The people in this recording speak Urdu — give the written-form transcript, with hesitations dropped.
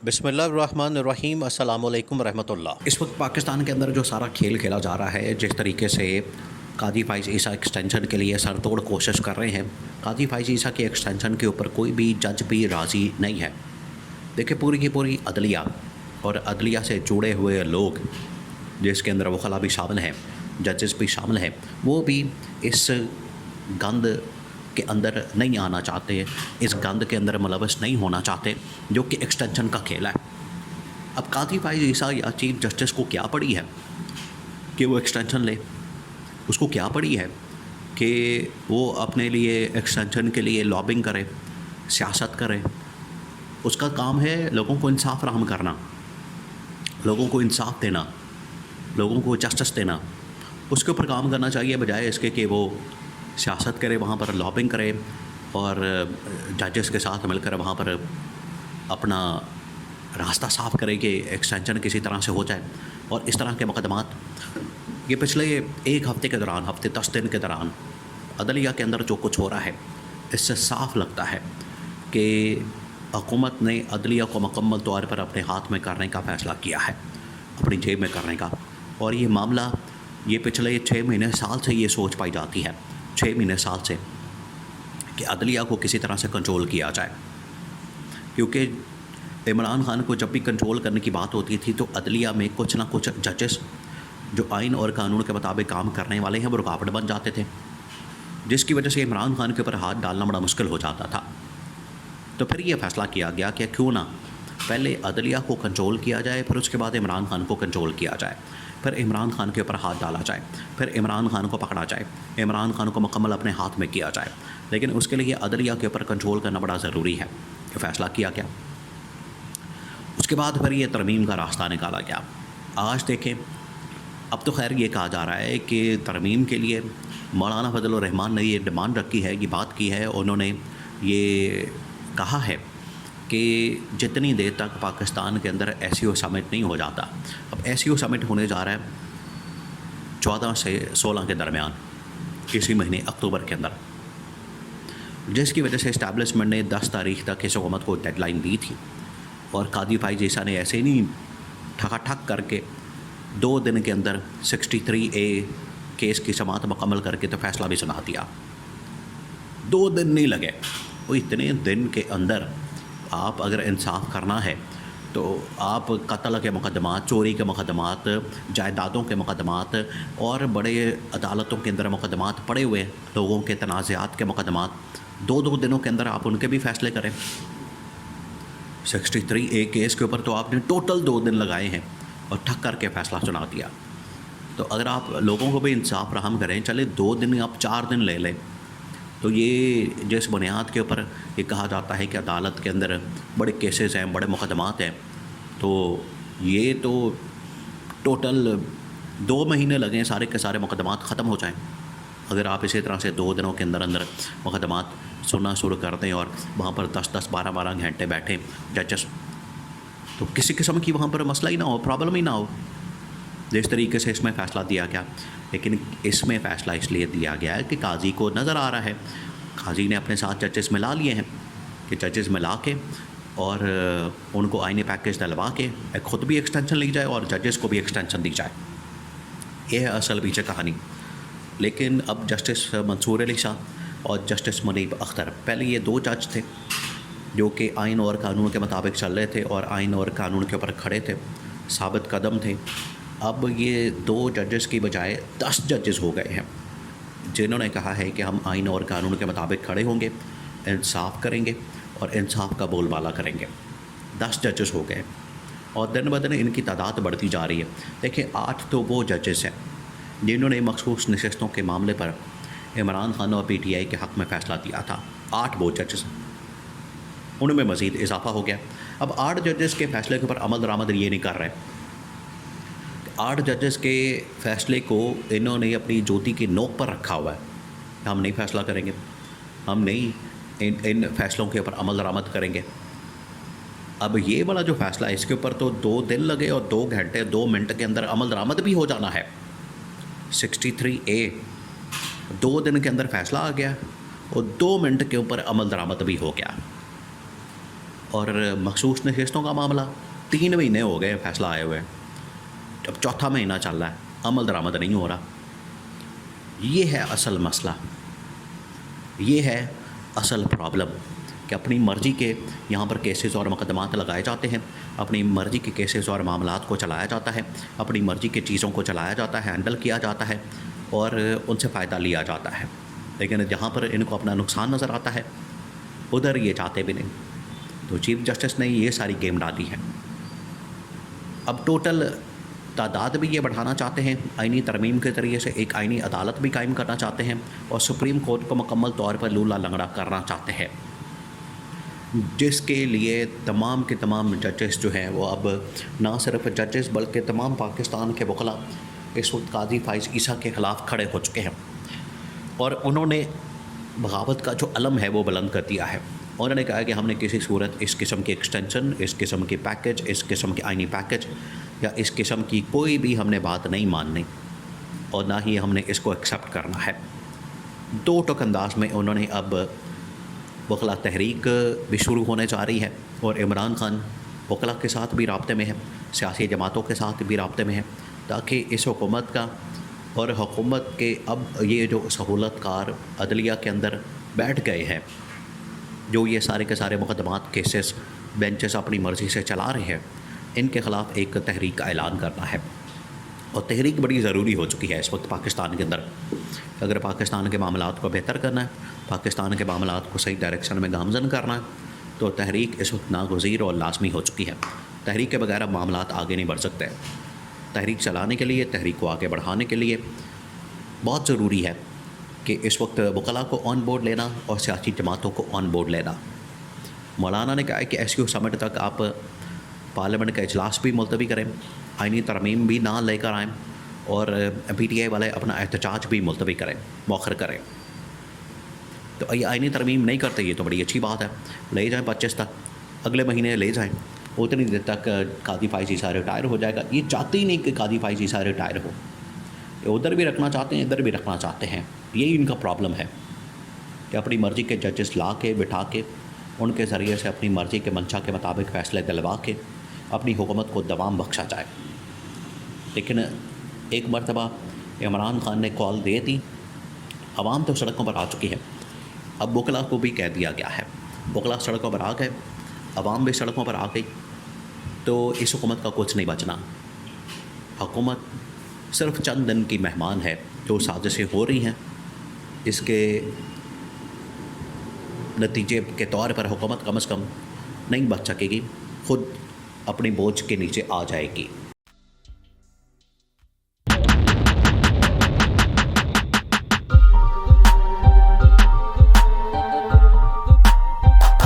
بسم اللہ الرحمن الرحیم، السلام علیکم ورحمۃ اللہ۔ اس وقت پاکستان کے اندر جو سارا کھیل کھیلا جا رہا ہے، جس طریقے سے قاضی فائز عیسیٰ ایکسٹینشن کے لیے سر توڑ کوشش کر رہے ہیں، قاضی فائز عیسیٰ کے ایکسٹینشن کے اوپر کوئی بھی جج بھی راضی نہیں ہے۔ دیکھیں، پوری کی پوری عدلیہ اور عدلیہ سے جڑے ہوئے لوگ، جس کے اندر وکلاء بھی شامل ہیں، ججز بھی شامل ہیں، وہ بھی اس گند کے اندر نہیں آنا چاہتے، اس گند کے اندر ملوث نہیں ہونا چاہتے جو کہ ایکسٹینشن کا کھیل ہے۔ اب قاضی فائز عیسیٰ یا چیف جسٹس کو کیا پڑی ہے کہ وہ ایکسٹینشن لے؟ اس کو کیا پڑی ہے کہ وہ اپنے لیے ایکسٹینشن کے لیے لابنگ کرے، سیاست کرے؟ اس کا کام ہے لوگوں کو انصاف فراہم کرنا، لوگوں کو انصاف دینا، لوگوں کو جسٹس دینا۔ اس کے اوپر کام کرنا چاہیے، بجائے اس کے کہ وہ سیاست کرے، وہاں پر لابنگ کرے اور ججز کے ساتھ مل کر وہاں پر اپنا راستہ صاف کرے کہ ایکسٹینشن کسی طرح سے ہو جائے۔ اور اس طرح کے مقدمات یہ پچھلے ایک ہفتے کے دوران، ہفتے 10 دن کے دوران عدلیہ کے اندر جو کچھ ہو رہا ہے، اس سے صاف لگتا ہے کہ حکومت نے عدلیہ کو مکمل طور پر اپنے ہاتھ میں کرنے کا فیصلہ کیا ہے، اپنی جیب میں کرنے کا۔ اور یہ معاملہ یہ پچھلے 6 مہینے سال سے یہ سوچ پائی جاتی ہے، 6 مہینے سال سے، کہ عدلیہ کو کسی طرح سے کنٹرول کیا جائے۔ کیونکہ عمران خان کو جب بھی کنٹرول کرنے کی بات ہوتی تھی تو عدلیہ میں کچھ نہ کچھ ججز جو آئین اور قانون کے مطابق کام کرنے والے ہیں وہ رکاوٹ بن جاتے تھے، جس کی وجہ سے عمران خان کے اوپر ہاتھ ڈالنا بڑا مشکل ہو جاتا تھا۔ تو پھر یہ فیصلہ کیا گیا کہ کیوں نہ پہلے عدلیہ کو کنٹرول کیا جائے، پھر اس کے بعد عمران خان کو کنٹرول کیا جائے، پھر عمران خان کے اوپر ہاتھ ڈالا جائے، پھر عمران خان کو پکڑا جائے، عمران خان کو مکمل اپنے ہاتھ میں کیا جائے۔ لیکن اس کے لیے عدلیہ کے اوپر کنٹرول کرنا بڑا ضروری ہے۔ یہ فیصلہ کیا گیا۔ اس کے بعد پھر یہ ترمیم کا راستہ نکالا گیا۔ آج دیکھیں، اب تو خیر یہ کہا جا رہا ہے کہ ترمیم کے لیے مولانا فضل الرحمان نے یہ ڈیمانڈ رکھی ہے، یہ بات کی ہے، انہوں نے یہ کہا ہے کہ جتنی دیر تک پاکستان کے اندر SCO سمٹ نہیں ہو جاتا، اب SCO سمٹ ہونے جا رہا ہے 14 سے 16 کے درمیان، اسی مہینے اکتوبر کے اندر، جس کی وجہ سے اسٹیبلشمنٹ نے 10 تاریخ تک اس حکومت کو ڈیڈ لائن دی تھی۔ اور قاضی فائز عیسیٰ نے ایسے نہیں ٹھکا ٹھک کر کے 2 دن کے اندر 63A کیس کی سماعت مکمل کر کے تو فیصلہ بھی سنا دیا۔ 2 دن نہیں لگے۔ وہ اتنے دن کے اندر آپ اگر انصاف کرنا ہے تو آپ قتل کے مقدمات، چوری کے مقدمات، جائیدادوں کے مقدمات اور بڑے عدالتوں کے اندر مقدمات پڑے ہوئے لوگوں کے تنازعات کے مقدمات 2 دنوں کے اندر آپ ان کے بھی فیصلے کریں۔ 63A کیس کے اوپر تو آپ نے ٹوٹل 2 دن لگائے ہیں اور ٹھک کر کے فیصلہ سنا دیا۔ تو اگر آپ لوگوں کو بھی انصاف فراہم کریں، چلے 2 دن آپ 4 دن لے لیں، تو یہ جس بنیاد کے اوپر یہ کہا جاتا ہے کہ عدالت کے اندر بڑے کیسز ہیں، بڑے مقدمات ہیں، تو یہ تو ٹوٹل 2 مہینے لگیں سارے کے سارے مقدمات ختم ہو جائیں۔ اگر آپ اسی طرح سے 2 دنوں کے اندر اندر مقدمات سننا شروع کر دیں اور وہاں پر 10 12 گھنٹے بیٹھیں ججز، تو کسی قسم کی وہاں پر مسئلہ ہی نہ ہو، پرابلم ہی نہ ہو، جس طریقے سے اس میں فیصلہ دیا گیا۔ لیکن اس میں فیصلہ اس لیے دیا گیا ہے کہ قاضی کو نظر آ رہا ہے، قاضی نے اپنے ساتھ ججز ملا لیے ہیں کہ ججز ملا کے اور ان کو آئینی پیکیج دلوا کے خود بھی ایکسٹینشن لی جائے اور ججز کو بھی ایکسٹینشن دی جائے۔ یہ ہے اصل پیچھے کہانی۔ لیکن اب جسٹس منصور علی شاہ اور جسٹس منیب اختر، پہلے یہ 2 جج تھے جو کہ آئین اور قانون کے مطابق چل رہے تھے اور آئین اور قانون کے اوپر کھڑے تھے، ثابت قدم تھے۔ اب یہ 2 ججز کی بجائے 10 ججز ہو گئے ہیں، جنہوں نے کہا ہے کہ ہم آئین اور قانون کے مطابق کھڑے ہوں گے، انصاف کریں گے اور انصاف کا بول بالا کریں گے۔ 10 ججز ہو گئے اور دن بدن ان کی تعداد بڑھتی جا رہی ہے۔ دیکھیں، 8 تو وہ ججز ہیں جنہوں نے مخصوص نشستوں کے معاملے پر عمران خان اور PTI کے حق میں فیصلہ دیا تھا، 8 وہ ججز، ان میں مزید اضافہ ہو گیا۔ اب 8 ججز کے فیصلے کے اوپر عمل درآمد یہ نہیں کر رہے۔ 8 ججز کے فیصلے کو انہوں نے اپنی جوتی کی نوک پر رکھا ہوا ہے، ہم نہیں فیصلہ کریں گے، ہم نہیں ان فیصلوں کے اوپر عمل درآمد کریں گے۔ اب یہ والا جو فیصلہ ہے، اس کے اوپر تو 2 دن لگے اور 2 گھنٹے 2 منٹ کے اندر عمل درآمد بھی ہو جانا ہے۔ 63A 2 دن کے اندر فیصلہ آ گیا اور 2 منٹ کے اوپر عمل درآمد بھی ہو گیا۔ اور مخصوص نشستوں کا معاملہ 3 مہینے ہو گئے فیصلہ آئے ہوئے، اب چوتھا مہینہ چل رہا ہے، عمل درآمد نہیں ہو رہا۔ یہ ہے اصل مسئلہ، یہ ہے اصل پرابلم کہ اپنی مرضی کے یہاں پر کیسز اور مقدمات لگائے جاتے ہیں، اپنی مرضی کے کیسز اور معاملات کو چلایا جاتا ہے، اپنی مرضی کے چیزوں کو چلایا جاتا ہے، ہینڈل کیا جاتا ہے اور ان سے فائدہ لیا جاتا ہے، لیکن جہاں پر ان کو اپنا نقصان نظر آتا ہے ادھر یہ چاہتے بھی نہیں۔ تو چیف جسٹس نے یہ ساری گیم ڈالی ہے۔ اب ٹوٹل تعداد بھی یہ بڑھانا چاہتے ہیں، آئینی ترمیم کے ذریعے سے ایک آئینی عدالت بھی قائم کرنا چاہتے ہیں اور سپریم کورٹ کو مکمل طور پر لولا لنگڑا کرنا چاہتے ہیں، جس کے لیے تمام کے تمام ججز جو ہیں وہ اب نہ صرف ججز بلکہ تمام پاکستان کے وکلاء اس وقت قاضی فائز عیسیٰ کے خلاف کھڑے ہو چکے ہیں اور انہوں نے بغاوت کا جو علم ہے وہ بلند کر دیا ہے۔ انہوں نے کہا کہ ہم نے کسی صورت اس قسم کی ایکسٹینشن، اس قسم کی پیکج، اس قسم کے آئینی پیکج یا اس قسم کی کوئی بھی ہم نے بات نہیں ماننی اور نہ ہی ہم نے اس کو ایکسیپٹ کرنا ہے۔ دو ٹوک انداز میں انہوں نے اب وکلا تحریک بھی شروع ہونے جا رہی ہے اور عمران خان وکلا کے ساتھ بھی رابطے میں ہے، سیاسی جماعتوں کے ساتھ بھی رابطے میں ہے، تاکہ اس حکومت کا اور حکومت کے اب یہ جو سہولت کار عدلیہ کے اندر بیٹھ گئے ہیں، جو یہ سارے کے سارے مقدمات کیسز بینچز اپنی مرضی سے چلا رہے ہیں، ان کے خلاف ایک تحریک کا اعلان کرنا ہے۔ اور تحریک بڑی ضروری ہو چکی ہے اس وقت پاکستان کے اندر۔ اگر پاکستان کے معاملات کو بہتر کرنا ہے، پاکستان کے معاملات کو صحیح ڈائریکشن میں گامزن کرنا ہے، تو تحریک اس وقت ناگزیر اور لازمی ہو چکی ہے۔ تحریک کے بغیر اب معاملات آگے نہیں بڑھ سکتے۔ تحریک چلانے کے لیے، تحریک کو آگے بڑھانے کے لیے بہت ضروری ہے کہ اس وقت وکلاء کو آن بورڈ لینا اور سیاسی جماعتوں کو آن بورڈ لینا۔ مولانا نے کہا ہے کہ ایس یو سمٹ تک آپ پارلیمنٹ کا اجلاس بھی ملتوی کریں، آئینی ترمیم بھی نہ لے کر آئیں اور پی ٹی آئی والے اپنا احتجاج بھی ملتوی کریں، مؤخر کریں۔ تو یہ آئینی ترمیم نہیں کرتے، یہ تو بڑی اچھی بات ہے، لے جائیں 25 تک، اگلے مہینے لے جائیں، اتنی دیر تک قاضی فائز عیسیٰ ریٹائر ہو جائے گا۔ یہ چاہتے ہی نہیں کہ قاضی فائز عیسیٰ ریٹائر ہو، یہ ادھر بھی رکھنا چاہتے ہیں، ادھر بھی رکھنا چاہتے ہیں۔ یہی ان کا پرابلم ہے کہ اپنی مرضی کے ججز لا کے بٹھا کے ان کے ذریعے سے اپنی مرضی کے منشا کے مطابق فیصلے دلوا کے اپنی حکومت کو دوام بخشا جائے۔ لیکن ایک مرتبہ عمران خان نے کال دے دی، عوام تو سڑکوں پر آ چکی ہے، اب وکلاء کو بھی کہہ دیا گیا ہے، وکلاء سڑکوں پر آ گئے، عوام بھی سڑکوں پر آ گئی، تو اس حکومت کا کچھ نہیں بچنا۔ حکومت صرف چند دن کی مہمان ہے، جو سازشیں ہو رہی ہیں اس کے نتیجے کے طور پر حکومت کم از کم نہیں بچ سکے گی، خود اپنی بوجھ کے نیچے آ جائے گی۔